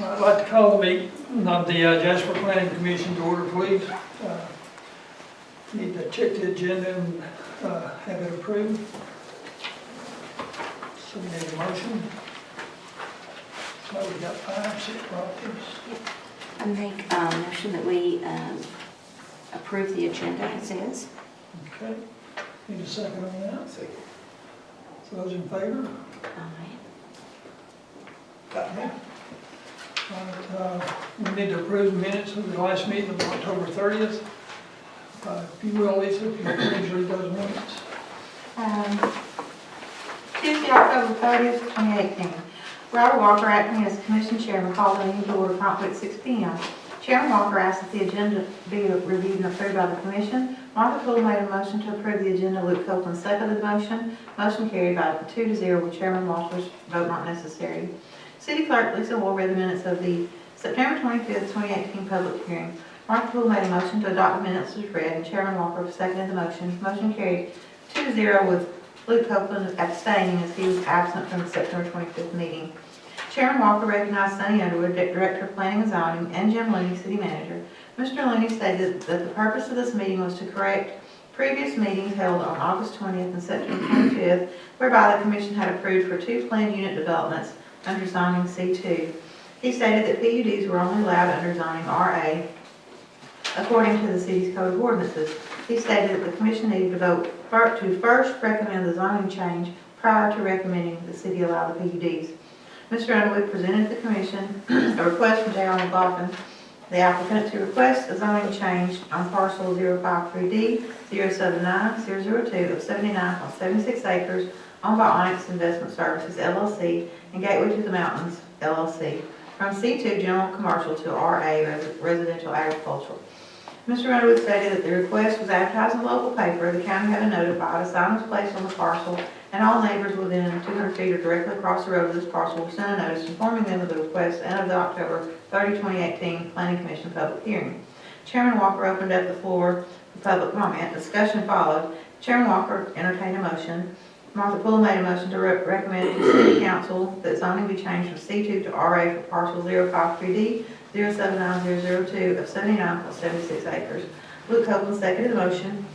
I'd like to call the meeting of the Jasper Planning Commission to order, please. Need to check the agenda and have it approved. So we need a motion. So we've got 5, 6 properties. I make a motion that we approve the agenda as is. Okay. Need a second on that? Second. So those in favor? Aye. Got me. We need to approve the minutes of the last meeting of October 30th. If you will, Lisa, if you please read those minutes. Tuesday, October 30th, 2018. Robert Walker, acting as Commission Chairman, called the meeting to order promptly at 6 p.m. Chairman Walker asked that the agenda be reviewed and approved by the Commission. Martha Poole made a motion to approve the agenda. Luke Copeland seconded the motion. Motion carried by 2-0 with Chairman Walker's vote not necessary. City Clerk Lisa Ward read the minutes of the September 25th, 2018 public hearing. Martha Poole made a motion to adopt the minutes as read, and Chairman Walker seconded the motion. Motion carried 2-0 with Luke Copeland abstaining as he was absent from the September 25th meeting. Chairman Walker recognized Sonny Underwood, Director of Planning and Zoning, and Jim Looney, City Manager. Mr. Looney stated that the purpose of this meeting was to correct previous meetings held on August 20th and September 25th, whereby the Commission had approved for 2 planned unit developments under zoning C2. He stated that PUDs were only allowed under zoning RA according to the city's code of ordinances. He stated that the Commission needed to vote to first recommend the zoning change prior to recommending the city allow the PUDs. Mr. Underwood presented to the Commission a request from J.R. McLaughlin, the applicant, to request a zoning change on parcel 053D 079002 of 79.76 acres owned by Onyx Investment Services, LLC, and Gateway to the Mountains, LLC, from C2 General Commercial to RA Residential Agricultural. Mr. Underwood stated that the request was advertised in the local paper, the county had been notified, a sign was placed on the parcel, and all neighbors within 200 feet or directly across the road of this parcel were sent a notice informing them of the request and of the October 30, 2018 Planning Commission public hearing. Chairman Walker opened up the floor for public comment. Discussion followed. Chairman Walker entertained a motion. Martha Poole made a motion to recommend to the City Council that zoning be changed from C2 to RA for parcel 053D 079002 of 79.76 acres. Luke Copeland seconded the motion.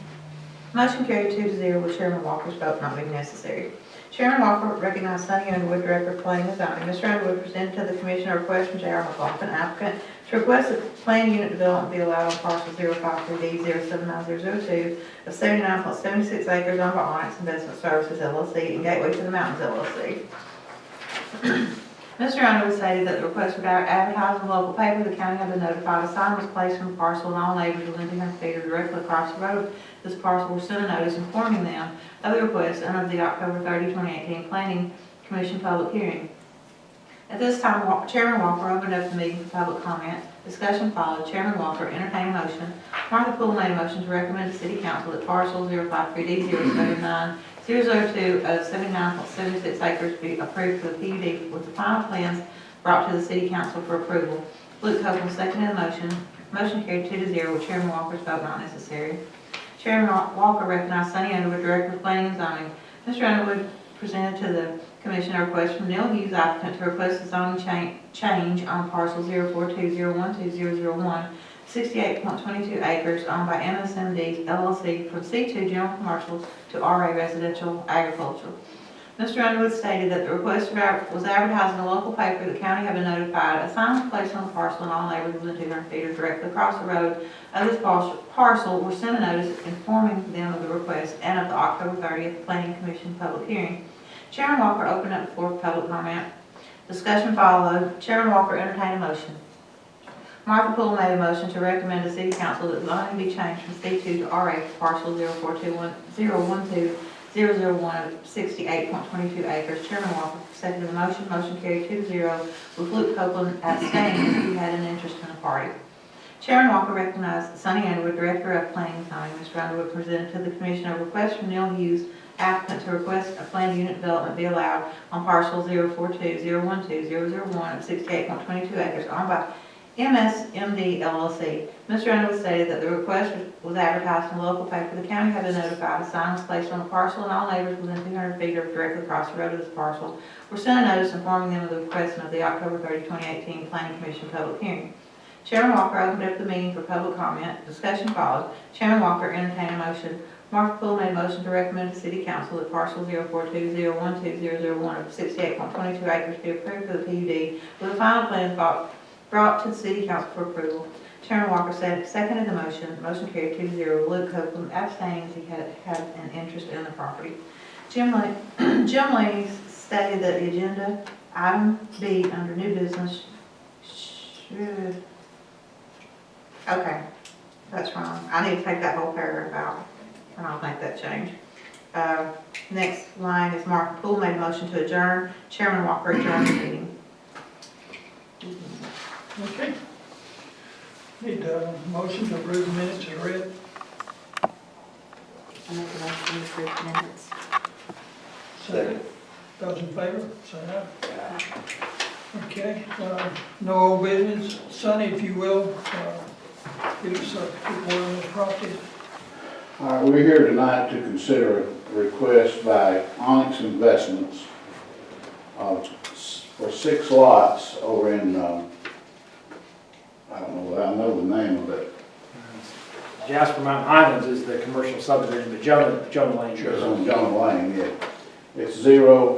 Motion carried 2-0 with Chairman Walker's vote not being necessary. Chairman Walker recognized Sonny Underwood, Director of Planning and Zoning. Mr. Underwood presented to the Commission a request from J.R. McLaughlin, applicant, to request that planned unit development be allowed on parcel 053D 079002 of 79.76 acres owned by Onyx Investment Services, LLC, and Gateway to the Mountains, LLC. Mr. Underwood stated that the request was advertised in the local paper, the county had been notified, a sign was placed from the parcel, and all neighbors within 200 feet or directly across the road of this parcel were sent a notice informing them of the request and of the October 30, 2018 Planning Commission public hearing. At this time, Chairman Walker opened up the meeting for public comment. Discussion followed. Chairman Walker entertained a motion. Martha Poole made a motion to recommend to City Council that parcel 053D 079 002 of 79.76 acres be approved for the PUD with the final plans brought to the City Council for approval. Luke Copeland seconded the motion. Motion carried 2-0 with Chairman Walker's vote not necessary. Chairman Walker recognized Sonny Underwood, Director of Planning and Zoning. Mr. Underwood presented to the Commission a request from Neil Hughes, applicant, to request a zoning change on parcel 042012001 68.22 acres owned by MSMD LLC from C2 General Commercial to RA Residential Agricultural. Mr. Underwood stated that the request was advertised in the local paper, the county had been notified, a sign was placed on the parcel, and all neighbors within 200 feet or directly across the road of this parcel were sent a notice informing them of the request and of the October 30th Planning Commission public hearing. Chairman Walker opened up the floor for public comment. Discussion followed. Chairman Walker entertained a motion. Martha Poole made a motion to recommend to City Council that zoning be changed from C2 to RA for parcel 0421012 001 of 68.22 acres. Chairman Walker seconded the motion. Motion carried 2-0 with Luke Copeland abstaining as he had an interest in the party. Chairman Walker recognized Sonny Underwood, Director of Planning and Zoning. Mr. Underwood presented to the Commission a request from Neil Hughes, applicant, to request a planned unit development be allowed on parcel 042012001 of 68.22 acres owned by MSMD LLC. Mr. Underwood stated that the request was advertised in the local paper. The county had been notified. A sign was placed on the parcel, and all neighbors within 200 feet or directly across the road of this parcel were sent a notice informing them of the request and of the October 30, 2018 Planning Commission public hearing. Chairman Walker opened up the meeting for public comment. Discussion followed. Chairman Walker entertained a motion. Martha Poole made a motion to recommend to City Council that parcel 042012001 of 68.22 acres be approved for the PUD with a final plan brought to the City Council for approval. Chairman Walker seconded the motion. Motion carried 2-0. Luke Copeland abstained as he had an interest in the property. Jim Laney stated that the agenda item B under new business should. Okay, that's wrong. I need to take that whole paragraph out, and I'll make that change. Next line is Martha Poole made a motion to adjourn. Chairman Walker adjourned the meeting. Okay. Need a motion to approve the minutes as read. I make a motion to approve the minutes. Second. Those in favor, say aye. Okay, no old business. Sonny, if you will, give us a report on this property. All right, we're here tonight to consider a request by Onyx Investments for 6 lots over in, I don't know, I know the name of it. Jasper Mountain Highlands is the commercial subdivision, but Jonah Lane. It's on Jonah Lane, yeah. It's 0,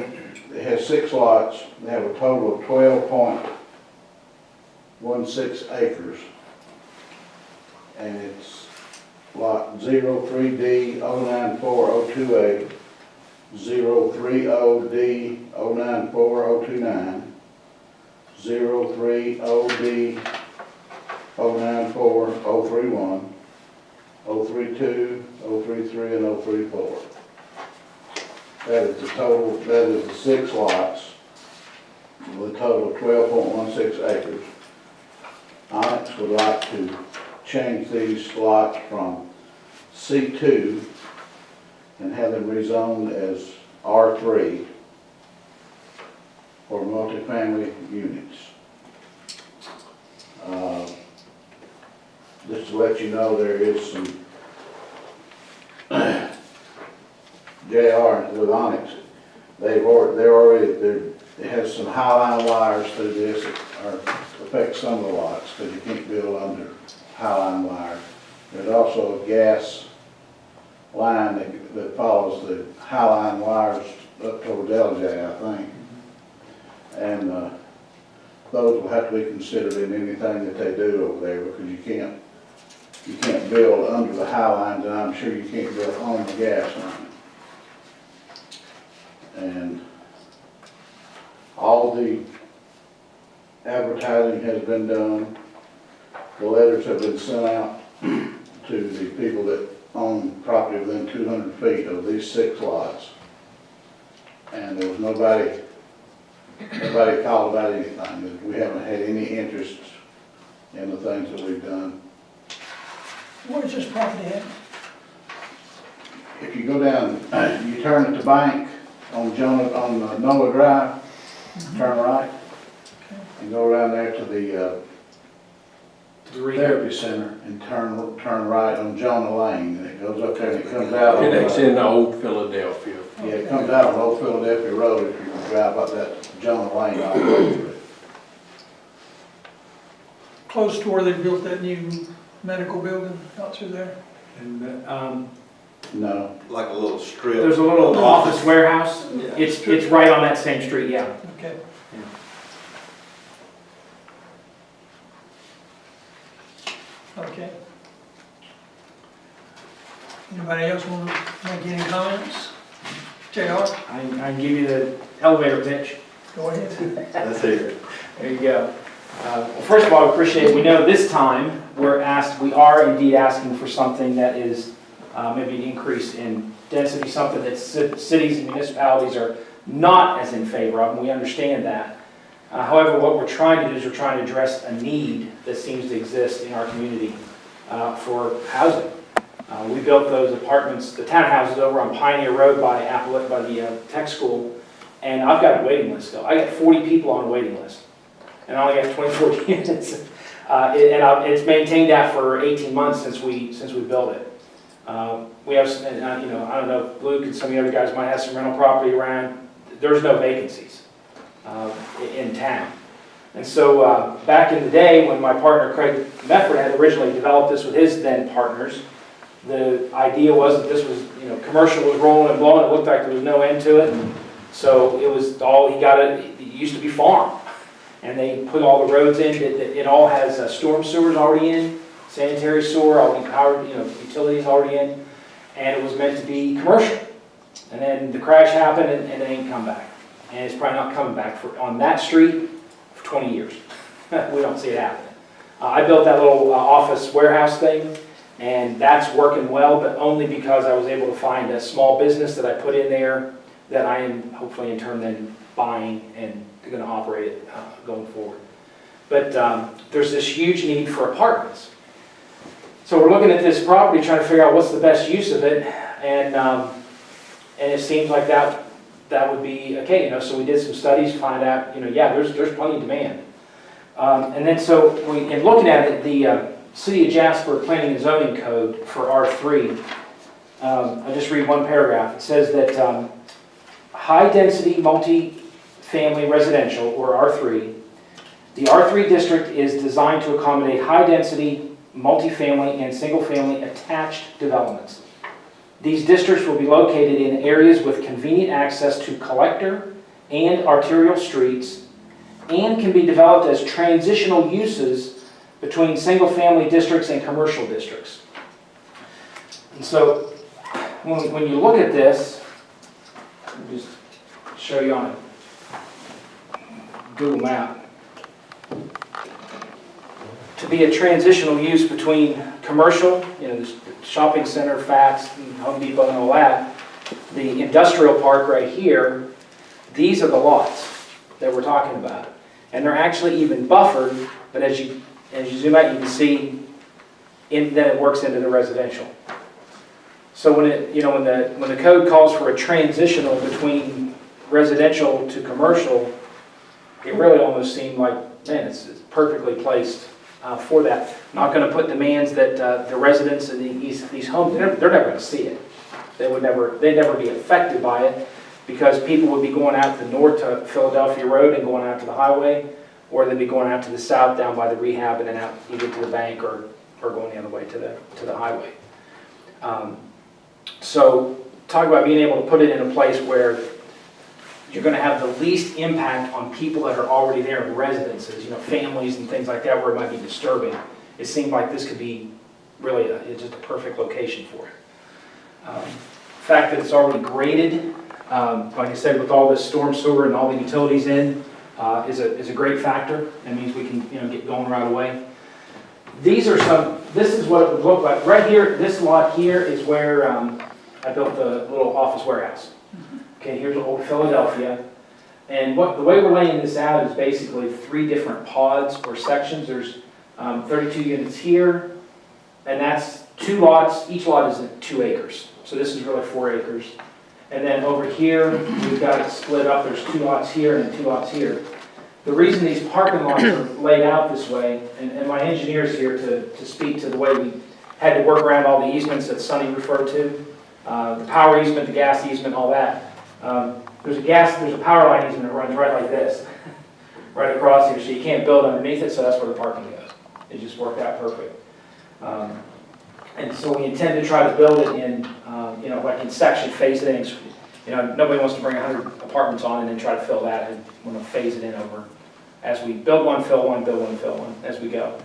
it has 6 lots. They have a total of 12.16 acres. And it's lot 03D 094028, 030D 094029, 030D 094031, 032, 033, and 034. That is the total, that is the 6 lots with a total of 12.16 acres. Onyx would like to change these lots from C2 and have them rezoned as R3 for multifamily units. Just to let you know, there is some JR with Onyx. It has some highline wires through this that affect some of the lots because you can't build under highline wire. There's also a gas line that follows the highline wires up toward LJ, I think. And those will have to be considered in anything that they do over there because you can't build under the high lines, and I'm sure you can't build on the gas line. And all the advertising has been done. The letters have been sent out to the people that own property within 200 feet of these 6 lots. And there was nobody called about anything. We haven't had any interest in the things that we've done. Where's this property at? If you go down, you turn at the bank on Noah Drive, turn right, and go around there to the therapy center and turn right on Jonah Lane, and it goes up there and it comes out. Connects into Old Philadelphia. Yeah, it comes out on Old Philadelphia Road if you drive up that Jonah Lane all the way through it. Close to where they built that new medical building out through there? And No, Like a little strip. there's a little office warehouse. Yeah. It's right on that same street, yeah. Okay. Okay. Anybody else want to make any comments? JR, I can give you the elevator pitch. go ahead. That's it. There you go. Well, first of all, I appreciate, we know this time we are indeed asking for something that is maybe an increase in density, something that cities and municipalities are not as in favor of, and we understand that. However, what we're trying to do is we're trying to address a need that seems to exist in our community for housing. We built those apartments, the townhouses over on Pioneer Road by the tech school, and I've got a waiting list still. I got 40 people on a waiting list, and I only got 24 units. It's maintained that for 18 months since we built it. We have, you know, I don't know, Luke and some of the other guys might have some rental property around. There's no vacancies in town. And so back in the day, when my partner Craig Mefford had originally developed this with his then partners, the idea was that this was, you know, commercial was rolling and blowing. It looked like there was no end to it. So it was all, it used to be farm. And they put all the roads in. It all has storm sewers already in, sanitary sewer, all the power, you know, utilities already in. And it was meant to be commercial. And then the crash happened and it ain't come back. And it's probably not coming back on that street for 20 years. We don't see it happening. I built that little office warehouse thing, and that's working well, but only because I was able to find a small business that I put in there that I am hopefully in turn then buying and going to operate it going forward. But there's this huge need for apartments. So we're looking at this property trying to figure out what's the best use of it, and it seems like that would be okay, you know. So we did some studies to find out, you know, yeah, there's plenty of demand. And then so in looking at it, the City of Jasper Planning and Zoning Code for R3, I'll just read one paragraph. It says that high-density multifamily residential, or R3, the R3 district is designed to accommodate high-density multifamily and single-family attached developments. These districts will be located in areas with convenient access to collector and arterial streets, and can be developed as transitional uses between single-family districts and commercial districts. And so, when you look at this, let me just show you on a Google map. To be a transitional use between commercial, you know, the shopping center, Fats, and Home Depot and all that, the industrial park right here, these are the lots that we're talking about. And they're actually even buffered, but as you zoom out, you can see that it works into the residential. So when the code calls for a transitional between residential to commercial, it really almost seemed like, man, it's perfectly placed for that. Not going to put demands that the residents in these homes, they're never going to see it. They'd never be affected by it, because people would be going out to the north to Philadelphia Road and going out to the highway, or they'd be going out to the south down by the rehab and then out either to the bank or going the other way to the highway. So talk about being able to put it in a place where you're going to have the least impact on people that are already there in residences, you know, families and things like that, where it might be disturbing. It seemed like this could be really just a perfect location for it. The fact that it's already graded, like I said, with all this storm sewer and all the utilities in, is a great factor. That means we can, you know, get going right away. This is what it would look like. Right here, this lot here is where I built the little office warehouse. Okay, here's old Philadelphia. And the way we're laying this out is basically 3 different pods or sections. There's 32 units here, and that's 2 lots. Each lot is 2 acres. So this is really 4 acres. And then over here, we've got it split up. There's 2 lots here and 2 lots here. The reason these parking lots are laid out this way, and my engineer's here to speak to the way we had to work around all the easements that Sonny referred to, the power easement, the gas easement, all that. There's a power line easement that runs right like this, right across here, so you can't build underneath it, so that's where the parking goes. It just worked out perfect. And so we intend to try to build it in, you know, like in section, phase it in. You know, nobody wants to bring 100 apartments on and then try to fill that, and we want to phase it in over as we build one, fill one, build one, fill one, as we go.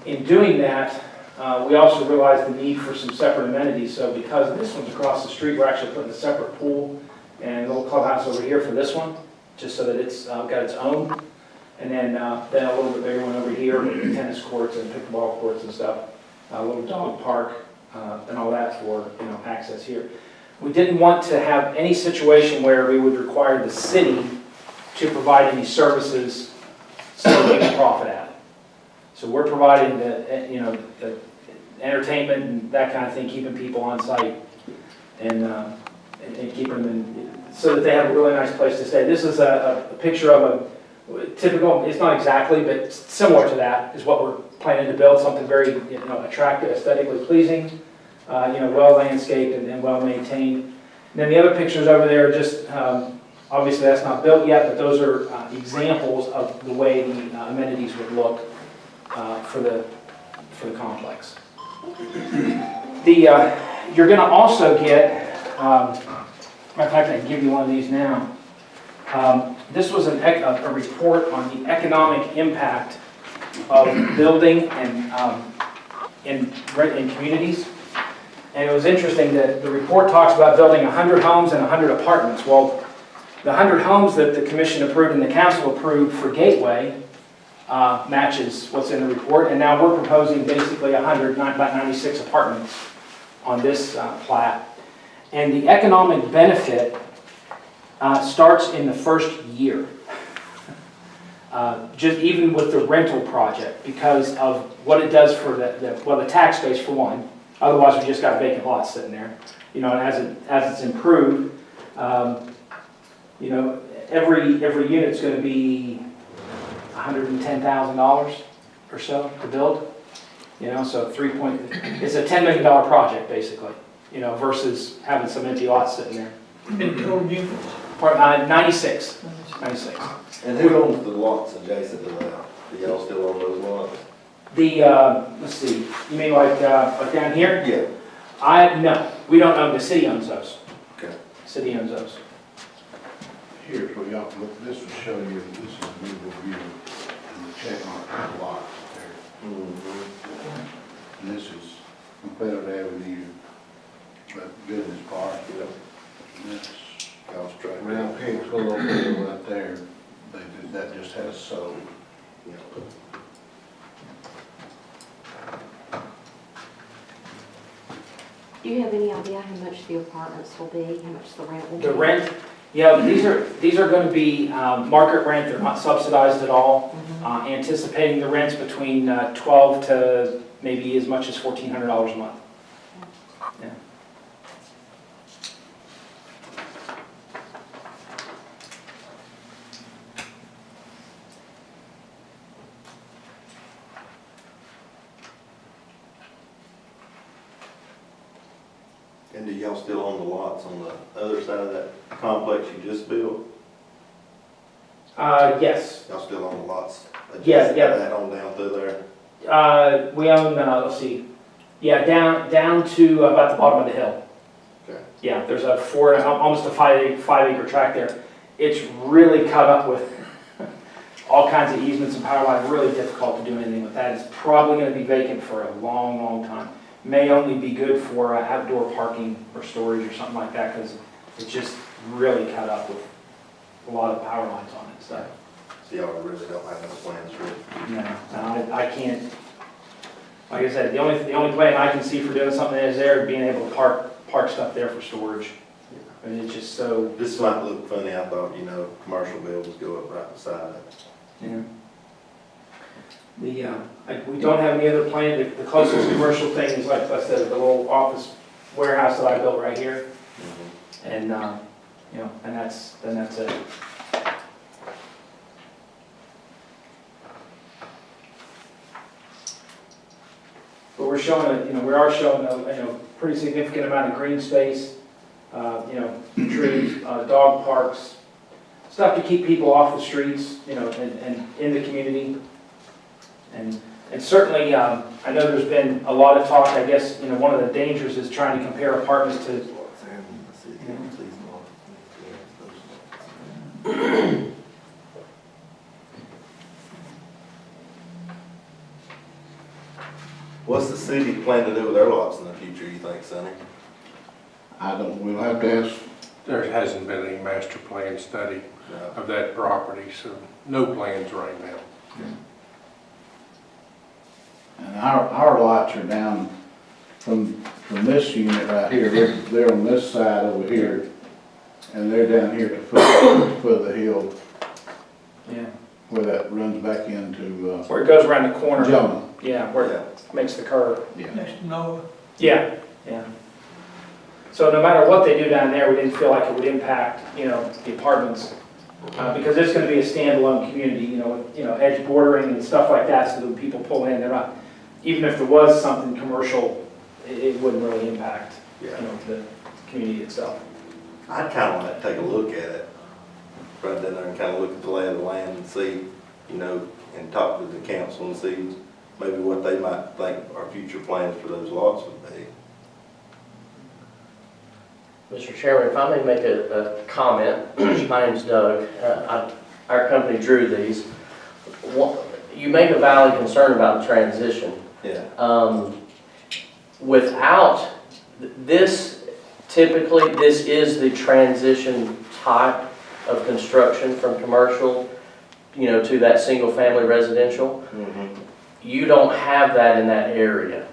In doing that, we also realized the need for some separate amenities. So because this one's across the street, we're actually putting a separate pool and a little clubhouse over here for this one, just so that it's got its own. And then a little bit bigger one over here with tennis courts and pickleball courts and stuff. A little dog park and all that for, you know, access here. We didn't want to have any situation where we would require the city to provide any services so they can profit at it. So we're providing the, you know, the entertainment and that kind of thing, keeping people on site and keeping them in, so that they have a really nice place to stay. This is a picture of Typical, it's not exactly, but similar to that is what we're planning to build, something very, attractive, aesthetically pleasing, well landscaped and well maintained. And then the other pictures over there are just, obviously that's not built yet, but those are examples of the way the amenities would look for the complex. You're going to also get, matter of fact, I can give you one of these now. This was a report on the economic impact of building and in communities. And it was interesting that the report talks about building 100 homes and 100 apartments. Well, the 100 homes that the commission approved and the council approved for Gateway matches what's in the report. And now we're proposing basically 100, about 96 apartments on this plat. And the economic benefit starts in the first year. Just even with the rental project, because of what it does for the tax base for one. Otherwise, we just got vacant lots sitting there. And as it's improved, every unit's going to be $110,000 or so to build. So it's a $10 million project basically. Versus having some empty lots sitting there. In total units. 96. And who owns the lots adjacent to that? Do y'all still own those lots? Let's see, you mean like down here? Yeah. No, we don't own, the city owns those. Okay. City owns those. Here's where y'all look, this will show you, this is a visual view, and the check mark lots there. And this is Confederate Avenue, that business park. And this round pig's little over right there, that just has sold. Do you have any idea how much the apartments will be, how much the rent will be? The rent, these are going to be market rent. They're not subsidized at all. Anticipating the rents between $1,200 to maybe as much as $1,400 a month. Yeah. And do y'all still own the lots on the other side of that complex you just built? Yes. Y'all still own the lots? Yeah. That on down through there? We own, let's see, down to about the bottom of the hill. Okay. Yeah, there's almost a five acre tract there. It's really cut up with all kinds of easements and power lines. Really difficult to do anything with that. It's probably going to be vacant for a long, long time. May only be good for outdoor parking or storage or something like that, because it's just really cut up with a lot of power lines on it. So y'all really don't have no plans for it? no, I can't. Like I said, the only plan I can see for doing something is there, being able to park stuff there for storage. I mean, it's just so. This might look funny. I thought, commercial buildings go up right beside it. Yeah. We don't have any other plan. The closest commercial thing is, like I said, the little office warehouse that I built right here, and and that's it. But we are showing a pretty significant amount of green space, trees, dog parks, stuff to keep people off the streets, and in the community. And certainly, I know there's been a lot of talk. I guess one of the dangers is trying to compare apartments to. What's the city plan to do with their lots in the future, you think, Sonny? We'll have to ask. There hasn't been any master plan study of that property, so no plans right now. And our lots are down from this unit right here, they're on this side over here, and they're down here to foot of the hill, Yeah. where that runs back into, Where it goes around the corner. Jonah. Yeah, where it makes the curve. Yeah. Next to Noah. Yeah. So no matter what they do down there, we didn't feel like it would impact, the apartments Because it's gonna be a standalone community, edge bordering and stuff like that, so that when people pull in, they're not, even if there was something commercial, it wouldn't really impact, the community itself. I'd kind of want to take a look at it, right down there and kind of look at the lay of the land and see, and talk to the council and see maybe what they might think our future plans for those lots would be. Mr. Chairman, if I may make a comment, my name's Doug. Our company drew these. You make a valid concern about the transition. Yeah. Without this, typically, this is the transition type of construction from commercial, to that single-family residential. You don't have that in that area.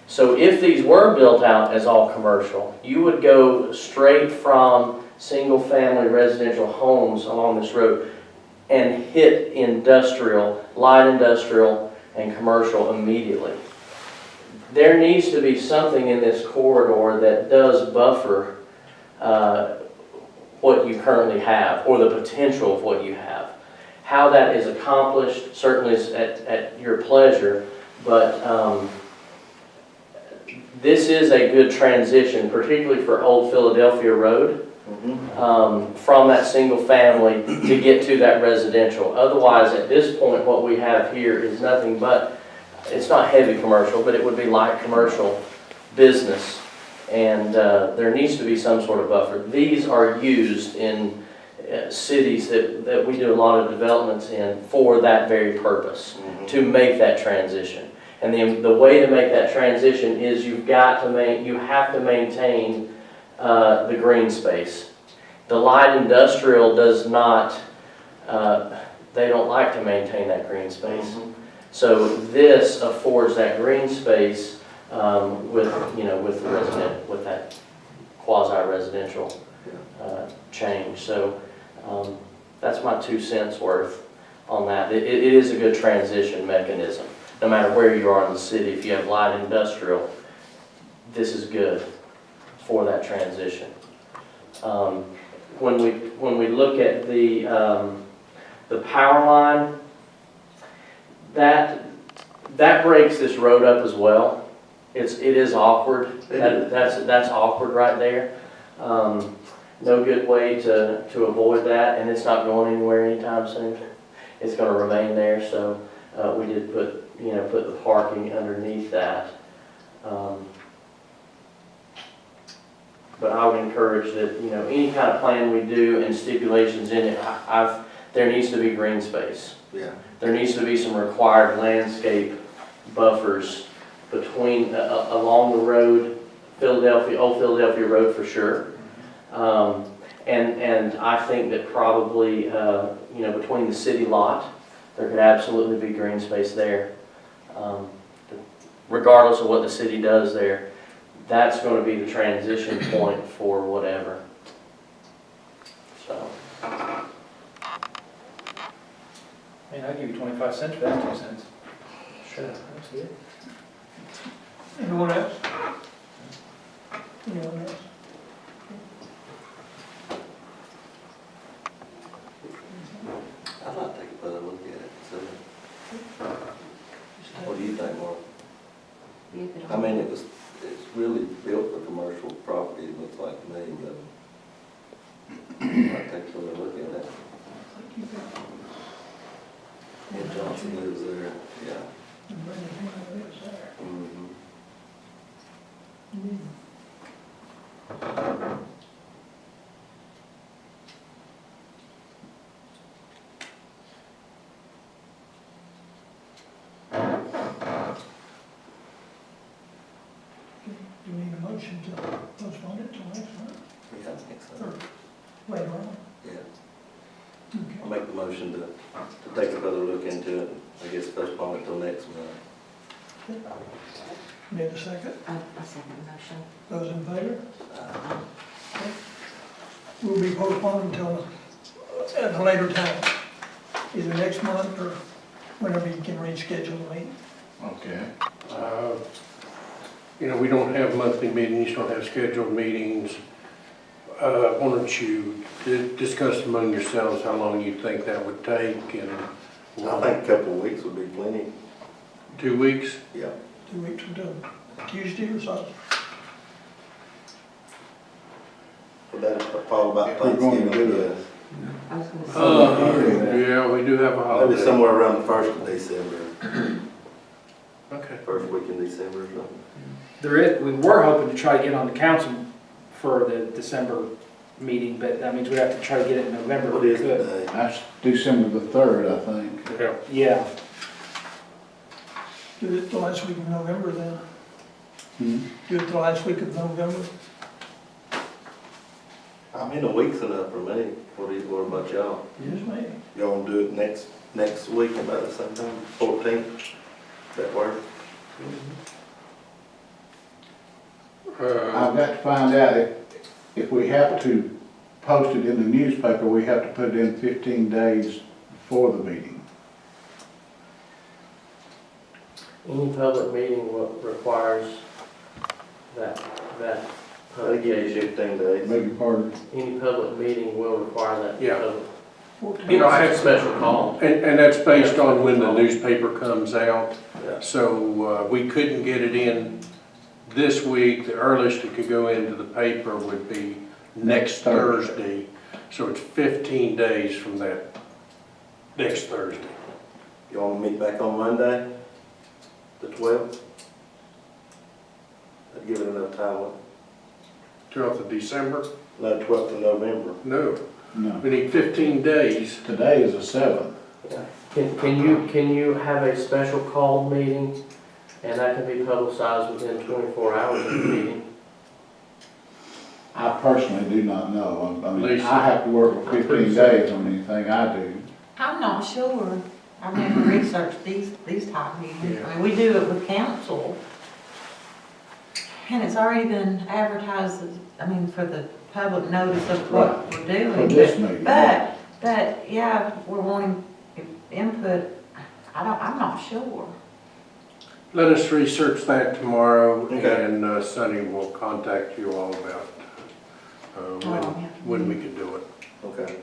So if these were built out as all commercial, you would go straight from single-family residential homes along this road and hit industrial, light industrial, and commercial immediately. There needs to be something in this corridor that does buffer what you currently have, or the potential of what you have. How that is accomplished certainly is at your pleasure, but this is a good transition, particularly for Old Philadelphia Road, from that single family to get to that residential. Otherwise, at this point, what we have here is nothing but, it's not heavy commercial, but it would be light commercial business. And there needs to be some sort of buffer. These are used in cities that we do a lot of developments in for that very purpose, to make that transition. And then the way to make that transition is you have to maintain the green space. The light industrial does not, they don't like to maintain that green space. So this affords that green space with the resident, with that quasi-residential change. So that's my 2 cents worth on that. It is a good transition mechanism. No matter where you are in the city, if you have light industrial, this is good for that transition. When we look at the power line, that breaks this road up as well. It is awkward. That's awkward right there. No good way to avoid that, and it's not going anywhere anytime soon. It's going to remain there. So we did put the parking underneath that. But I would encourage that, any kind of plan we do and stipulations in it, there needs to be green space. Yeah. There needs to be some required landscape buffers between, along the road, Old Philadelphia Road for sure. And I think that probably, between the city lot, there could absolutely be green space there. Regardless of what the city does there, that's going to be the transition point for whatever. So. I'll give you 25 cents for that, 2 cents. Sure. That's good. Anyone else? Anyone else? I'd like to take a further look at it, so. What do you think, Mark? I mean, it's really built for commercial property, it looks like to me, but I'd like to take a further look at it. And Johnson lives there, yeah. Do you need a motion to postpone it till next month, Yeah, I think so. or later on? Yeah. Okay. I'll make the motion to take a further look into it, I guess postpone it till next month. Need a second? A second motion. Those in favor? Will be postponed until at a later time, either next month or whenever you can reschedule the meeting. Okay. We don't have monthly meetings, don't have scheduled meetings. Why don't you discuss among yourselves how long you think that would take, and I think a couple of weeks would be plenty. 2 weeks? Yeah. 2 weeks until Tuesday or something. But that's probably about If we're going to Thanksgiving, do it. yes. I was gonna say, Yeah, we do have a Maybe holiday. somewhere around the 1st of December, Okay. first week in December or something. We were hoping to try to get on the council for the December meeting, but that means we have to try to get it in November. if What we is could. today? That's December the 3rd, I think. Yeah. Yeah, Do it the last week of November then. Hmm. Do it the last week of November. I mean, a week's enough for me. What about y'all? Yes, ma'am. Y'all want to do it next week about the same time, 14th? That work? I've got to find out if we have to post it in the newspaper, we have to put it in 15 days before the meeting. Any public meeting requires that They give you publication. 15 days. Beg your pardon? Any public meeting will require that. Yeah. public- You know, I It's a have, special call. and that's based on when the newspaper comes out. Yeah. So we couldn't get it in this week. The earliest it could go into the paper would be next Thursday. So it's 15 days from that next Thursday. You want to meet back on Monday, the 12th? That'd give it enough time, wouldn't 12th of December? it? No, 12th of November. No, No. we need 15 days. Today is the 7th. Can you have a special called meeting, and that can be publicized within 24 hours of the meeting? I personally do not know. I mean, Lisa. I have to work for 15 days on anything I do. I'm not sure. I've never researched these type meetings. Yeah. I mean, we do it with council. And it's already been advertised, for the public notice of what we're doing. For this meeting. But, yeah, we're wanting input. I'm not sure. Let us research that tomorrow, Okay. and Sonny will contact you all about when we can do it. Okay.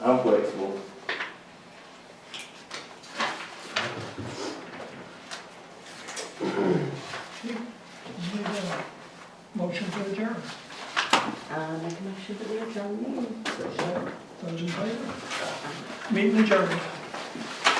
I'm flexible. Need a motion to adjourn. make a motion that we adjourn the meeting. Those in favor? Meeting adjourned.